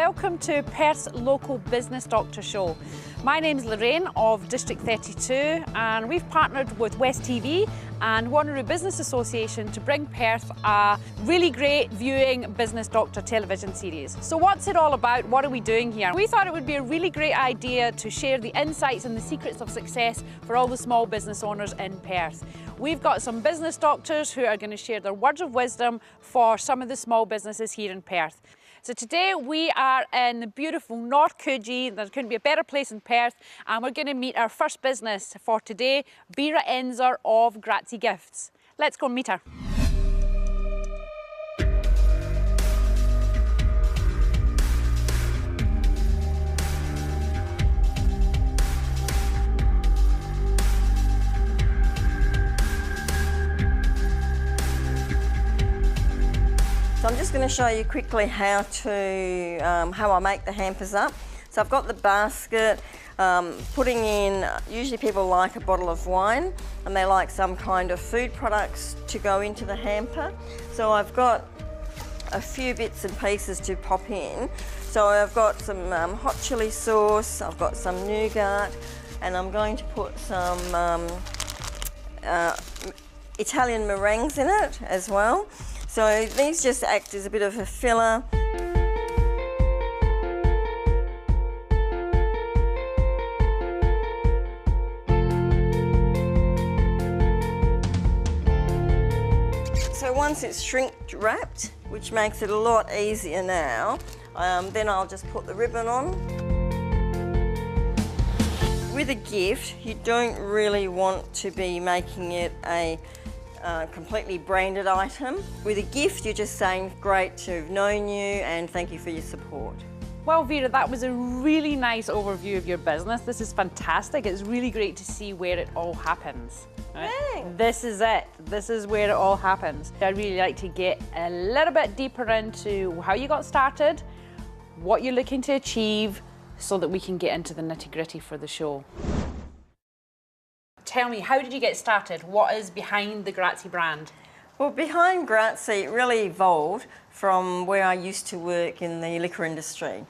welcome to Perth's local business doctor show. My name's Lorraine of District 32 and we've partnered with West TV and Wanneroo Business Association to bring Perth a really great viewing business doctor television series. So what's it all about? What are we doing here? We thought it would be a really great idea to share the insights and the secrets of success for all the small business owners in Perth. We've got some business doctors who are going to share their words of wisdom for some of the small businesses here in Perth. So today we are in the beautiful North Coogee. There couldn't be a better place in Perth, and we're going to meet our first business for today, Vera Enzer of Grazie Gifts. Let's go and meet her. So I'm just going to show you quickly how I make the hampers up. So I've got the basket, putting in, usually people like a bottle of wine and they like some kind of food products to go into the hamper. So I've got a few bits and pieces to pop in. So I've got some hot chili sauce, I've got some nougat, and I'm going to put some Italian meringues in it as well. So these just act as a bit of a filler. So once it's shrink wrapped, which makes it a lot easier now, then I'll just put the ribbon on. With a gift, you don't really want to be making it a completely branded item. With a gift, you're just saying, great to have known you and thank you for your support. Well, Vera, that was a really nice overview of your business. This is fantastic. It's really great to see where it all happens. Right? Thanks. This is it. This is where it all happens. I'd really like to get a little bit deeper into how you got started, what you're looking to achieve, so that we can get into the nitty-gritty for the show. Tell me, how did you get started? What is behind the Grazie brand? Well, behind Grazie, it really evolved from where I used to work in the liquor industry.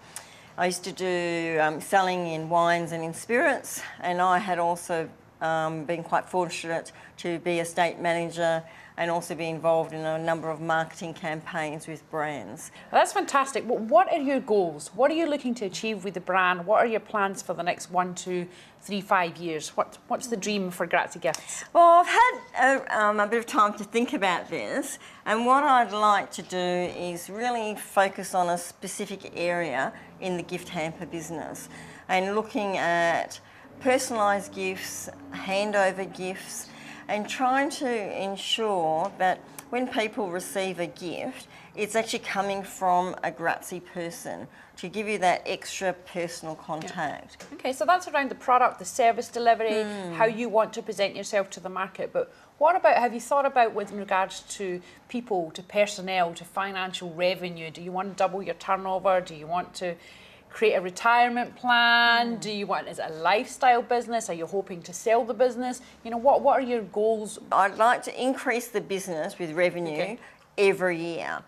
I used to do selling in wines and in spirits, and I had also been quite fortunate to be estate manager and also be involved in a number of marketing campaigns with brands. Well, that's fantastic. Well, what are your goals? What are you looking to achieve with the brand? What are your plans for the next 1, 2, 3, 5 years? What's the dream for Grazie Gifts? Well, I've had a bit of time to think about this, and what I'd like to do is really focus on a specific area in the gift hamper business and looking at personalised gifts, handover gifts, and trying to ensure that when people receive a gift, it's actually coming from a Grazie person to give you that extra personal contact. Yeah. Okay, so that's around the product, the service delivery, how you want to present yourself to the market. But what about, have you thought about with regards to people, to personnel, to financial revenue? Do you want to double your turnover? Do you want to create a retirement plan? Do you want, is it a lifestyle business? Are you hoping to sell the business? You know, what are your goals? I'd like to increase the business with revenue every year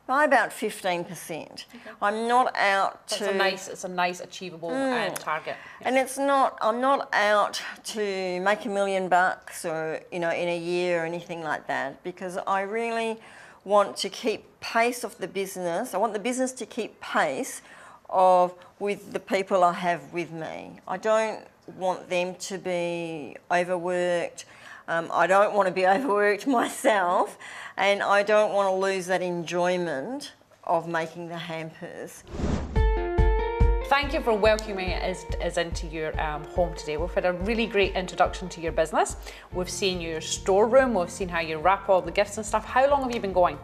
by about 15%. Okay. I'm not out to... It's a nice achievable target. Yeah. And I'm not out to make $1 million or, you know, in a year or anything like that, because I really want to keep pace of the business. I want the business to keep pace with the people I have with me. I don't want them to be overworked. I don't want to be overworked myself, and I don't want to lose that enjoyment of making the hampers. Thank you for welcoming us into your home today. We've had a really great introduction to your business. We've seen your storeroom, we've seen how you wrap all the gifts and stuff. How long have you been going?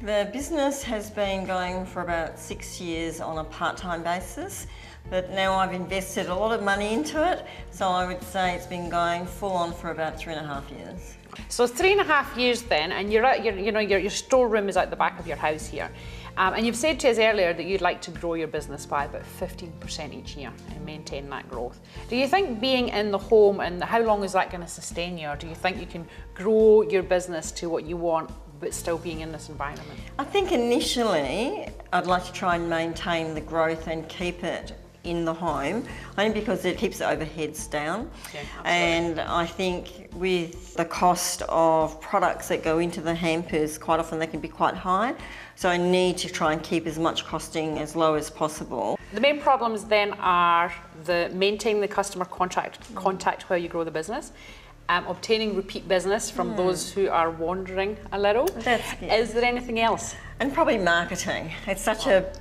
The business has been going for about 6 years on a part-time basis, but now I've invested a lot of money into it, so I would say it's been going full on for about 3.5 years. So 3.5 years then, and you're at your storeroom is at the back of your house here. And you've said to us earlier that you'd like to grow your business by about 15% each year and maintain that growth. Do you think being in the home, and how long is that going to sustain you, or do you think you can grow your business to what you want but still being in this environment? I think initially I'd like to try and maintain the growth and keep it in the home, only because it keeps the overheads down. Yeah, and I think with the cost of products that go into the hampers, quite often they can be quite high. So I need to try and keep as much costing as low as possible. The main problems then are the maintaining the customer contact while you grow the business, obtaining repeat business from those who are wandering a little. Is there anything else? And probably marketing. It's such a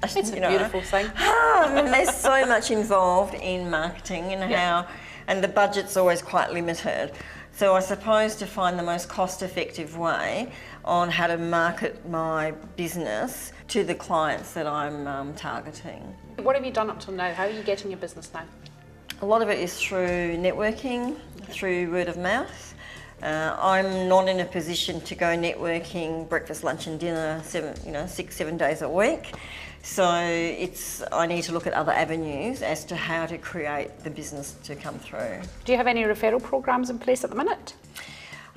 It's a beautiful thing. I mean, there's so much involved in marketing and the budget's always quite limited. So I suppose to find the most cost-effective way on how to market my business to the clients that I'm targeting. What have you done up till now? How are you getting your business now? A lot of it is through networking, through word of mouth. I'm not in a position to go networking breakfast, lunch and dinner 6-7 days a week. So I need to look at other avenues as to how to create the business to come through. Do you have any referral programs in place at the minute?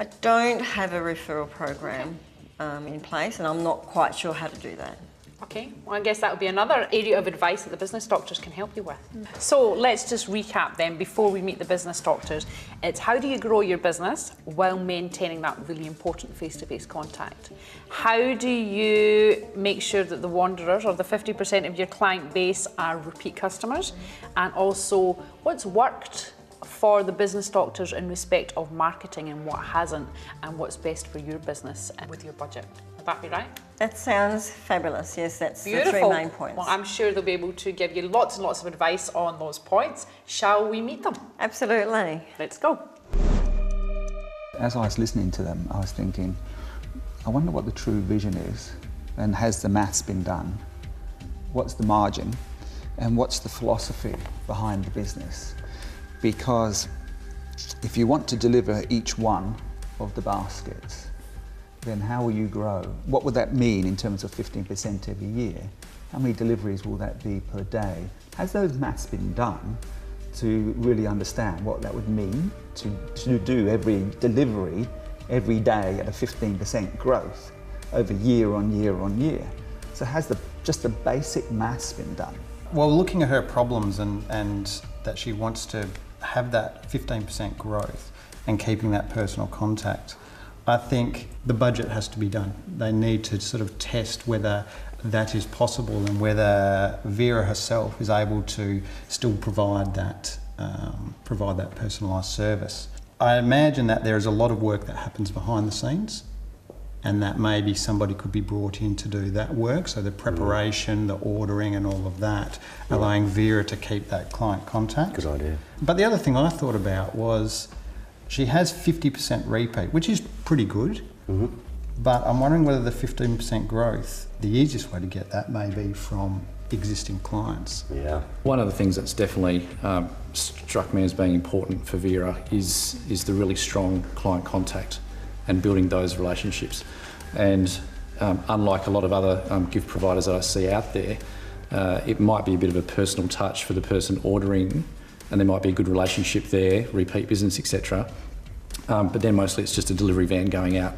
I don't have a referral program in place, and I'm not quite sure how to do that. Okay, well I guess that would be another area of advice that the business doctors can help you with. So let's just recap then before we meet the business doctors. It's how do you grow your business while maintaining that really important face-to-face contact? How do you make sure that the wanderers, or the 50% of your client base, are repeat customers? And also, what's worked for the business doctors in respect of marketing and what hasn't, and what's best for your business and with your budget? Would that be right? That sounds fabulous. Yes, that's beautiful. The three main points. Well, I'm sure they'll be able to give you lots and lots of advice on those points. Shall we meet them? Absolutely. Let's go. As I was listening to them, I was thinking, I wonder what the true vision is, and has the maths been done? What's the margin? And what's the philosophy behind the business? Because if you want to deliver each one of the baskets, then how will you grow? What would that mean in terms of 15% every year? How many deliveries will that be per day? Has those maths been done to really understand what that would mean to do every delivery every day at a 15% growth over year on year on year? So has just the basic maths been done? Well, looking at her problems and that she wants to have that 15% growth and keeping that personal contact, I think the budget has to be done. They need to sort of test whether that is possible and whether Vera herself is able to still provide that personalised service. I imagine that there is a lot of work that happens behind the scenes, and that maybe somebody could be brought in to do that work, so the preparation, the ordering and all of that, allowing Vera to keep that client contact. Good idea. But the other thing I thought about was she has 50% repeat, which is pretty good, but I'm wondering whether the 15% growth, the easiest way to get that may be from existing clients. Yeah. One of the things that's definitely struck me as being important for Vera is the really strong client contact and building those relationships. And unlike a lot of other gift providers that I see out there, it might be a bit of a personal touch for the person ordering, and there might be a good relationship there, repeat business, etc. But then mostly it's just a delivery van going out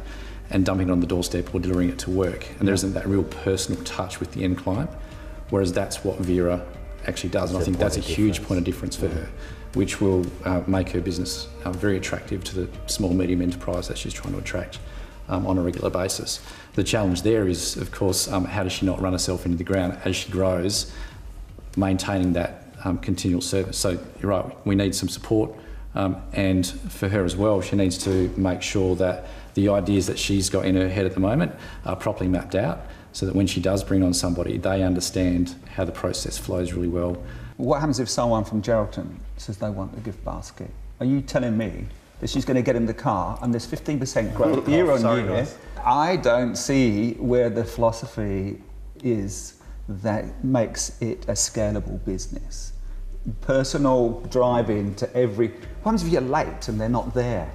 and dumping it on the doorstep or delivering it to work. And there isn't that real personal touch with the end client, whereas that's what Vera actually does. And I think that's a huge point of difference for her, which will make her business very attractive to the small, medium enterprise that she's trying to attract on a regular basis. The challenge there is, of course, how does she not run herself into the ground as she grows, maintaining that continual service. So you're right, we need some support, and for her as well, she needs to make sure that the ideas that she's got in her head at the moment are properly mapped out, so that when she does bring on somebody, they understand how the process flows really well. What happens if someone from Geraldton says they want a gift basket? Are you telling me that she's going to get in the car and there's 15% growth year on year? Guys. I don't see where the philosophy is that makes it a scalable business. Personal driving to every... What happens if you're late and they're not there?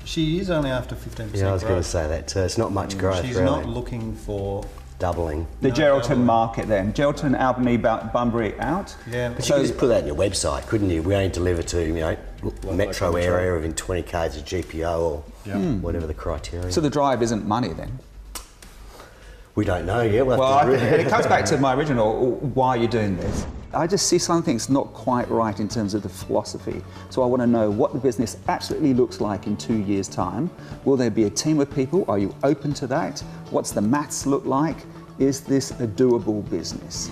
She is only after 15% Yeah, I was growth. going to say that too. It's not much growth, She's really. not looking for... Doubling. The No, Geraldton doubling. market then. Geraldton, Albany, Bunbury out. Yeah. But you could just put that on your website, couldn't you? We only deliver to, metro area within 20 k's of GPO or whatever the criteria. So the drive isn't money then? We don't know yet. Well, I think it comes back to my original, why are you doing this? I just see something's not quite right in terms of the philosophy. So I want to know what the business absolutely looks like in 2 years' time. Will there be a team of people? Are you open to that? What's the maths look like? Is this a doable business?